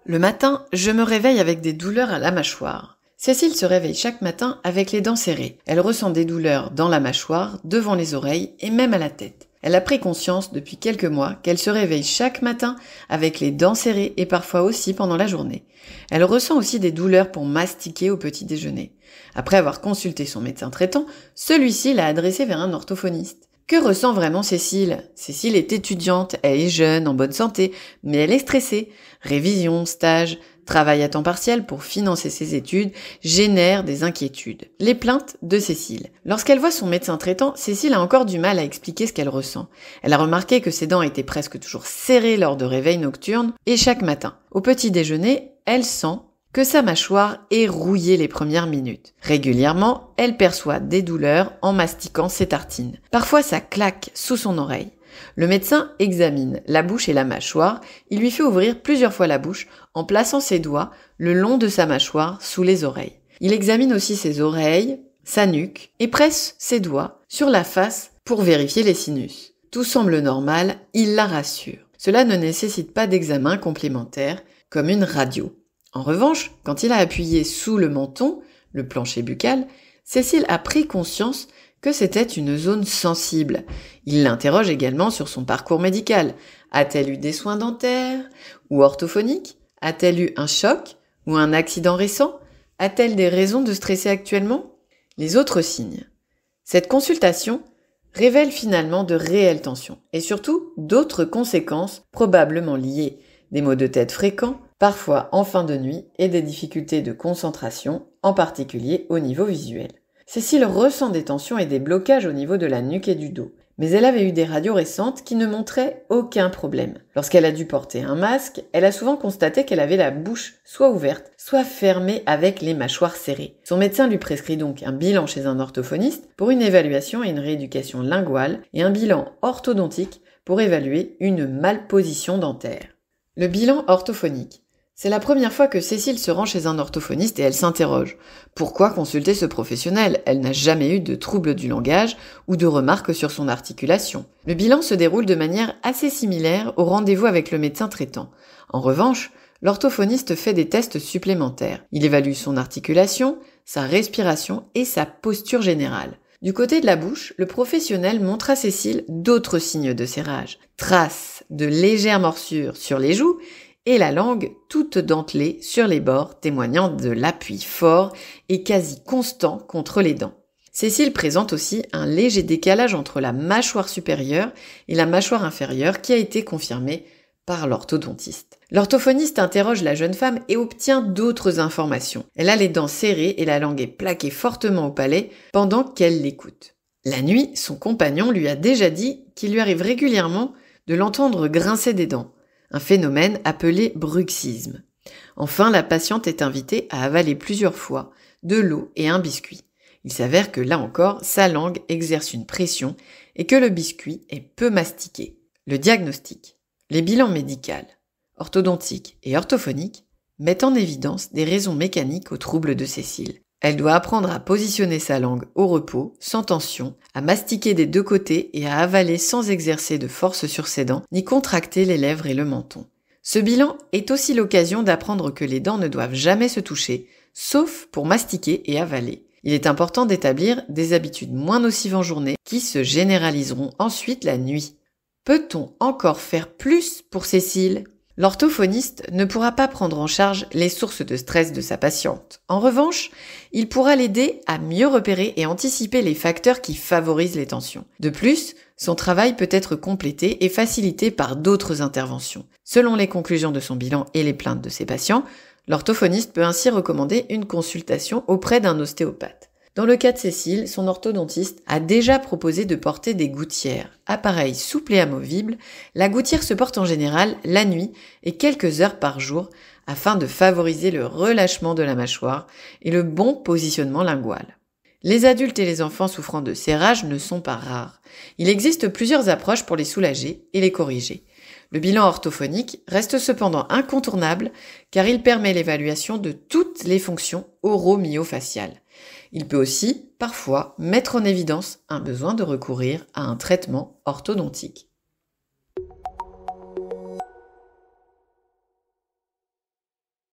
Le matin, je me réveille avec des douleurs à la mâchoire. Cécile se réveille chaque matin avec les dents serrées. Elle ressent des douleurs dans la mâchoire, devant les oreilles et même à la tête. Elle a pris conscience depuis quelques mois qu'elle se réveille chaque matin avec les dents serrées et parfois aussi pendant la journée. Elle ressent aussi des douleurs pour mastiquer au petit déjeuner. Après avoir consulté son médecin traitant, celui-ci l'a adressée vers un orthophoniste. Que ressent vraiment Cécile ? Cécile est étudiante, elle est jeune, en bonne santé, mais elle est stressée. Révision, stage, travail à temps partiel pour financer ses études génèrent des inquiétudes. Les plaintes de Cécile. Lorsqu'elle voit son médecin traitant, Cécile a encore du mal à expliquer ce qu'elle ressent. Elle a remarqué que ses dents étaient presque toujours serrées lors de réveils nocturnes et chaque matin. Au petit déjeuner, elle sent que sa mâchoire est rouillée les premières minutes. Régulièrement, elle perçoit des douleurs en mastiquant ses tartines. Parfois, ça claque sous son oreille. Le médecin examine la bouche et la mâchoire. Il lui fait ouvrir plusieurs fois la bouche en plaçant ses doigts le long de sa mâchoire sous les oreilles. Il examine aussi ses oreilles, sa nuque et presse ses doigts sur la face pour vérifier les sinus. Tout semble normal, il la rassure. Cela ne nécessite pas d'examen complémentaire comme une radio. En revanche, quand il a appuyé sous le menton, le plancher buccal, Cécile a pris conscience que c'était une zone sensible. Il l'interroge également sur son parcours médical. A-t-elle eu des soins dentaires ou orthophoniques ? A-t-elle eu un choc ou un accident récent ? A-t-elle des raisons de stresser actuellement ? Les autres signes. Cette consultation révèle finalement de réelles tensions et surtout d'autres conséquences probablement liées. Des maux de tête fréquents, parfois en fin de nuit, et des difficultés de concentration, en particulier au niveau visuel. Cécile ressent des tensions et des blocages au niveau de la nuque et du dos. Mais elle avait eu des radios récentes qui ne montraient aucun problème. Lorsqu'elle a dû porter un masque, elle a souvent constaté qu'elle avait la bouche soit ouverte, soit fermée avec les mâchoires serrées. Son médecin lui prescrit donc un bilan chez un orthophoniste pour une évaluation et une rééducation linguale et un bilan orthodontique pour évaluer une malposition dentaire. Le bilan orthophonique. C'est la première fois que Cécile se rend chez un orthophoniste et elle s'interroge. Pourquoi consulter ce professionnel ? Elle n'a jamais eu de troubles du langage ou de remarques sur son articulation. Le bilan se déroule de manière assez similaire au rendez-vous avec le médecin traitant. En revanche, l'orthophoniste fait des tests supplémentaires. Il évalue son articulation, sa respiration et sa posture générale. Du côté de la bouche, le professionnel montre à Cécile d'autres signes de serrage. Traces de légères morsures sur les joues et la langue toute dentelée sur les bords, témoignant de l'appui fort et quasi constant contre les dents. Cécile présente aussi un léger décalage entre la mâchoire supérieure et la mâchoire inférieure qui a été confirmé par l'orthodontiste. L'orthophoniste interroge la jeune femme et obtient d'autres informations. Elle a les dents serrées et la langue est plaquée fortement au palais pendant qu'elle l'écoute. La nuit, son compagnon lui a déjà dit qu'il lui arrive régulièrement de l'entendre grincer des dents, un phénomène appelé bruxisme. Enfin, la patiente est invitée à avaler plusieurs fois de l'eau et un biscuit. Il s'avère que là encore, sa langue exerce une pression et que le biscuit est peu mastiqué. Le diagnostic. Les bilans médicaux, orthodontiques et orthophoniques mettent en évidence des raisons mécaniques aux troubles de Cécile. Elle doit apprendre à positionner sa langue au repos, sans tension, à mastiquer des deux côtés et à avaler sans exercer de force sur ses dents, ni contracter les lèvres et le menton. Ce bilan est aussi l'occasion d'apprendre que les dents ne doivent jamais se toucher, sauf pour mastiquer et avaler. Il est important d'établir des habitudes moins nocives en journée qui se généraliseront ensuite la nuit. Peut-on encore faire plus pour Cécile ? L'orthophoniste ne pourra pas prendre en charge les sources de stress de sa patiente. En revanche, il pourra l'aider à mieux repérer et anticiper les facteurs qui favorisent les tensions. De plus, son travail peut être complété et facilité par d'autres interventions. Selon les conclusions de son bilan et les plaintes de ses patients, l'orthophoniste peut ainsi recommander une consultation auprès d'un ostéopathe. Dans le cas de Cécile, son orthodontiste a déjà proposé de porter des gouttières. Appareil souple et amovible, la gouttière se porte en général la nuit et quelques heures par jour afin de favoriser le relâchement de la mâchoire et le bon positionnement lingual. Les adultes et les enfants souffrant de serrage ne sont pas rares. Il existe plusieurs approches pour les soulager et les corriger. Le bilan orthophonique reste cependant incontournable car il permet l'évaluation de toutes les fonctions oro-myofaciales. Il peut aussi, parfois, mettre en évidence un besoin de recourir à un traitement orthodontique.